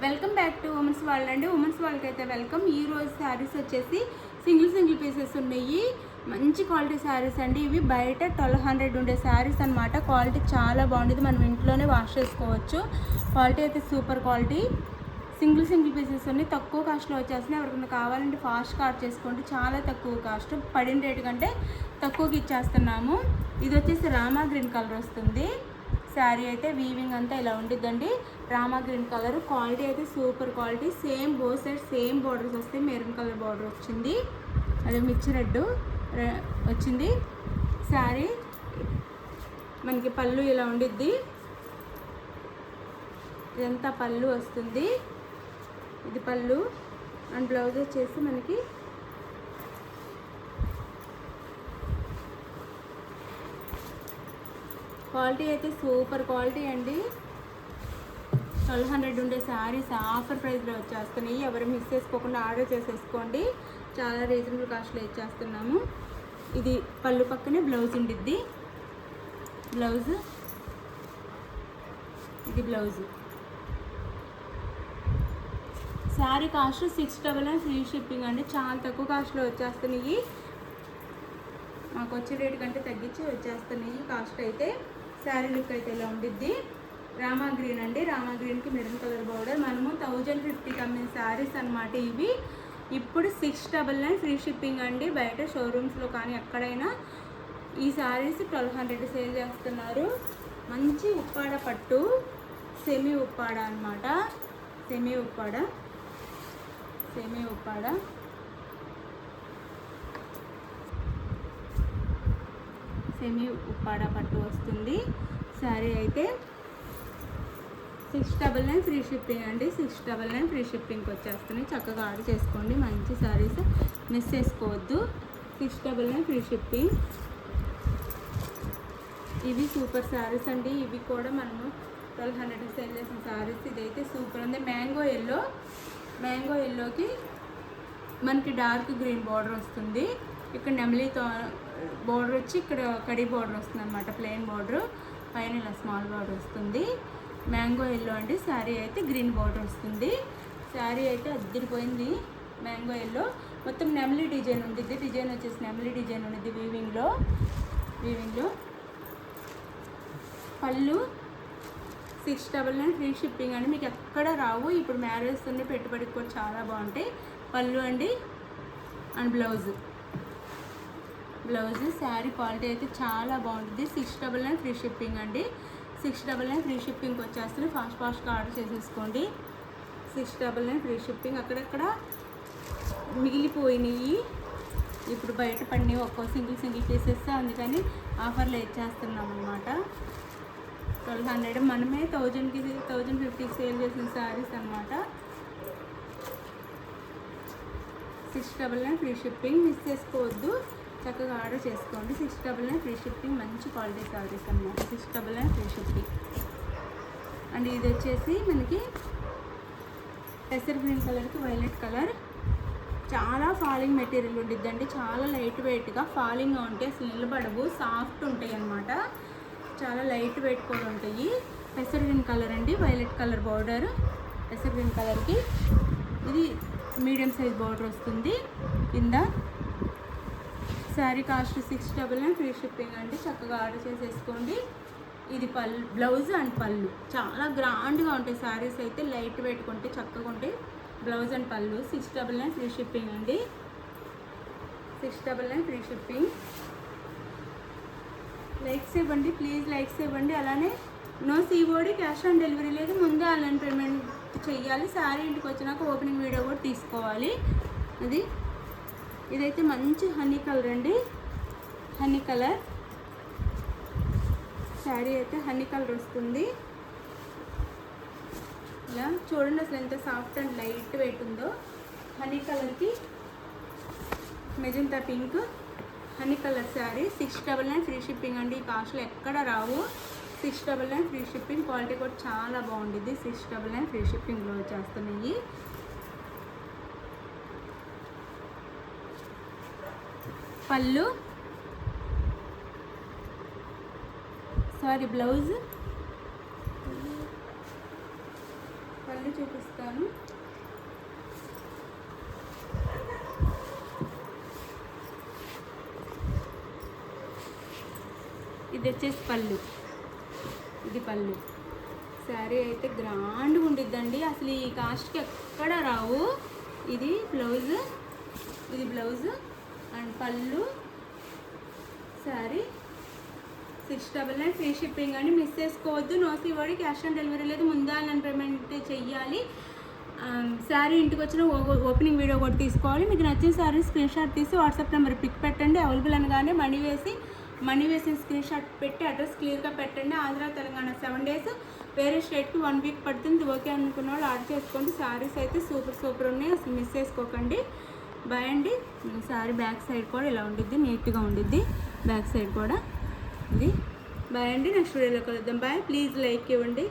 Welcome back to women's world అండి. Women's వరల్డ్కి అయితే welcome. ఈ రోజు శారీస్ వచ్చేసి సింగిల్ పీసెస్ ఉన్నాయి. మంచి క్వాలిటీ శారీస్ అండి. ఇవి బయట 1200 ఉండే శారీస్ అనమాట. క్వాలిటీ చాలా బాగుంటుంది. మనం ఇంట్లోనే వాష్ చేసుకోవచ్చు. క్వాలిటీ అయితే సూపర్ క్వాలిటీ. సింగిల్ పీసెస్ ఉన్నాయి. తక్కువ కాస్ట్లో వచ్చేస్తున్నాయి. ఎవరికైనా కావాలంటే ఫాస్ట్ కార్డ్ చేసుకోండి. చాలా తక్కువ కాస్ట్, పడిన రేటు కంటే తక్కువకి ఇచ్చేస్తున్నాము. ఇది వచ్చేసి రామా గ్రీన్ కలర్ వస్తుంది. శారీ అయితే వీవింగ్ అంతా ఇలా ఉండిద్దండి. Rama green colour. క్వాలిటీ అయితే super quality. Same both side same borders వస్తాయి. మెరూన్ కలర్ బార్డర్ వచ్చింది, అదే మిర్చి రెడ్ వచ్చింది. శారీ మనకి పళ్ళు ఇలా ఉండిద్ది. ఇదంతా పళ్ళు వస్తుంది. ఇది పళ్ళు అండ్ బ్లౌజ్ వచ్చేసి మనకి క్వాలిటీ అయితే సూపర్ క్వాలిటీ అండి. 1200 ఉండే శారీస్ ఆఫర్ ప్రైస్లో వచ్చేస్తున్నాయి. ఎవరు మిస్ చేసుకోకుండా ఆర్డర్ చేసేసుకోండి. చాలా రీజనబుల్ కాస్ట్లో ఇచ్చేస్తున్నాము. ఇది పళ్ళు పక్కనే బ్లౌజ్ ఉండిద్ది. బ్లౌజ్ ఇది blouse. Sari cost 699 free shipping అండి. చాలా తక్కువ కాస్ట్లో వచ్చేస్తున్నాయి. మాకు వచ్చే రేటు కంటే తగ్గించి వచ్చేస్తున్నాయి కాస్ట్ అయితే. శారీ లుక్ అయితే ఇలా ఉండిద్ది. రామా గ్రీన్ అండి. రామా గ్రీన్కి మెరూన్ కలర్ బార్డర్. మనము 1050 అమ్మిన శారీస్ అనమాట ఇవి. ఇప్పుడు 699 ఫ్రీ షిప్పింగ్ అండి. బయట షోరూమ్స్లో కానీ ఎక్కడైనా ఈ శారీస్ 1200 సేల్ చేస్తున్నారు. మంచి ఉప్పాడ పట్టు, సెమీ ఉప్పాడ అనమాట. సెమీ ఉప్పాడ పట్టు వస్తుంది. శారీ అయితే 699 ఫ్రీ షిప్పింగ్ అండి. 699 ఫ్రీ షిప్పింగ్కి వచ్చేస్తున్నాయి. చక్కగా ఆర్డర్ చేసుకోండి. మంచి శారీస్ మిస్ చేసుకోవద్దు. 699 ఫ్రీ షిప్పింగ్. ఇవి సూపర్ శారీస్ అండి. ఇవి కూడా మనము 1200 సేల్ చేసిన శారీస్. ఇదైతే సూపర్ ఉంది. మ్యాంగో ఎల్లోకి మనకి డార్క్ గ్రీన్ బార్డర్ వస్తుంది. ఇక్కడ నెమలితో బార్డర్ వచ్చి ఇక్కడ కడి బార్డర్ వస్తుంది అనమాట. ప్లెయిన్ బార్డర్ పైన ఇలా స్మాల్ బార్డర్ వస్తుంది. మ్యాంగో ఎల్లో అండి. శారీ అయితే గ్రీన్ బార్డర్ వస్తుంది. శారీ అయితే అద్దరిపోయింది. మ్యాంగో ఎల్లో మొత్తం నెమలి డిజైన్ ఉంటుంది. డిజైన్ వచ్చేసి నెమలి డిజైన్ ఉంటుంది వీవింగ్లో. పళ్ళు 699 ఫ్రీ షిప్పింగ్ అండి. మీకు ఎక్కడ రావు. ఇప్పుడు మ్యారేజ్ ఉండి పెట్టుబడికి కూడా చాలా బాగుంటాయి. పళ్ళు అండి అండ్ బ్లౌజ్. శారీ క్వాలిటీ అయితే చాలా బాగుంటుంది. 699 ఫ్రీ షిప్పింగ్ అండి. 699 ఫ్రీ షిప్పింగ్కి వచ్చేస్తుంది. ఫాస్ట్గా ఆర్డర్ చేసేసుకోండి. 699 ఫ్రీ షిప్పింగ్. అక్కడక్కడ మిగిలిపోయినాయి. ఇప్పుడు బయట పడినవి ఒక్కో సింగిల్ పీసెస్, అందుకని ఆఫర్లో ఇచ్చేస్తున్నాం అనమాట. 1200 మనమే 1050 సేల్ చేసిన శారీస్ అనమాట. 699 ఫ్రీ షిప్పింగ్. మిస్ చేసుకోవద్దు. చక్కగా ఆర్డర్ చేసుకోండి. 699 ఫ్రీ షిప్పింగ్. మంచి క్వాలిటీ శారీస్ అనమాట. 699 ఫ్రీ షిప్పింగ్. అండ్ ఇది వచ్చేసి మనకి పెసర్ గ్రీన్ కలర్కి వైలెట్ కలర్. చాలా ఫాలింగ్ మెటీరియల్ ఉండిద్దండి. చాలా లైట్ వెయిట్గా ఫాలింగ్గా ఉంటాయి. అసలు నిలబడవు. సాఫ్ట్ ఉంటాయి అన్నమాట. చాలా లైట్ వెయిట్ కూడా ఉంటాయి. పెసర్ గ్రీన్ కలర్ అండి. Violet colour border. పెసర్ గ్రీన్ కలర్కి ఇది మీడియం సైజ్ బార్డర్ వస్తుంది కింద. శారీ కాస్ట్ 699 ఫ్రీ షిప్పింగ్ అండి. చక్కగా ఆర్డర్ చేసేసుకోండి. ఇది బ్లౌజ్ అండ్ పళ్ళు చాలా గ్రాండ్గా ఉంటాయి. శారీస్ అయితే లైట్ వెయిట్ ఉంటాయి, చక్కగా ఉంటాయి. బ్లౌజ్ అండ్ పళ్ళు 699 ఫ్రీ షిప్పింగ్ అండి. 699 ఫ్రీ షిప్పింగ్. లైక్స్ ఇవ్వండి ప్లీజ్, లైక్స్ ఇవ్వండి. అలానే no COD, cash on delivery లేదు. ముందే ఆన్లైన్ పేమెంట్ చెయ్యాలి. శారీ ఇంటికి వచ్చినాక ఓపెనింగ్ వీడియో కూడా తీసుకోవాలి. ఇదైతే మంచి హనీ కలర్ అండి. హనీ కలర్ శారీ అయితే హనీ కలర్ వస్తుంది. ఇలా చూడండి అసలు ఎంత సాఫ్ట్ అండ్ లైట్ వెయిట్ ఉందో. హనీ కలర్కి magenta pink honey colour sari. 699 free shipping అండి. ఈ కాస్ట్లో ఎక్కడ రావు. 699 ఫ్రీ షిప్పింగ్. క్వాలిటీ కూడా చాలా బాగుంటుంది. 699 ఫ్రీ షిప్పింగ్లో వచ్చేస్తున్నాయి. పళ్ళు బ్లౌజ్ పళ్ళు చూపిస్తాను. ఇది వచ్చేసి పళ్ళు, ఇది పళ్ళు. శారీ అయితే గ్రాండ్గా ఉండిద్దండి, అసలు ఈ కాస్ట్కి ఎక్కడ రావు. ఇది బ్లౌజ్, ఇది బ్లౌజ్ అండ్ పళ్ళు. శారీ 699 ఫ్రీ షిప్పింగ్ అండి, మిస్ చేసుకోవద్దు. No COD, cash on delivery లేదు, ముందు ఆన్లైన్ పేమెంట్ చెయ్యాలి. శారీ ఇంటికి వచ్చిన ఓపెనింగ్ వీడియో కూడా తీసుకోవాలి. మీకు నచ్చిన శారీ స్క్రీన్ షాట్ తీసి వాట్సాప్ నెంబర్ పిక్ పెట్టండి. అవైలబుల్ అనగానే మనీ వేసిన స్క్రీన్ షాట్ పెట్టి అడ్రస్ క్లియర్గా పెట్టండి. ఆంధ్ర తెలంగాణ 7 days, వేరే స్టేట్కి 1 week పడుతుంది. ఓకే అనుకున్న వాళ్ళు ఆర్డర్ చేసుకోండి. శారీస్ అయితే సూపర్ ఉన్నాయి, అసలు మిస్ చేసుకోకండి. బాయ్ అండి. శారీ బ్యాక్ సైడ్ కూడా ఇలా ఉండిద్ది, నీట్గా ఉండిద్ది బ్యాక్ సైడ్ కూడా ఇది. బాయ్ అండి, నెక్స్ట్ వీడియోలో కలుద్దాం. బాయ్. ప్లీజ్ లైక్ ఇవ్వండి.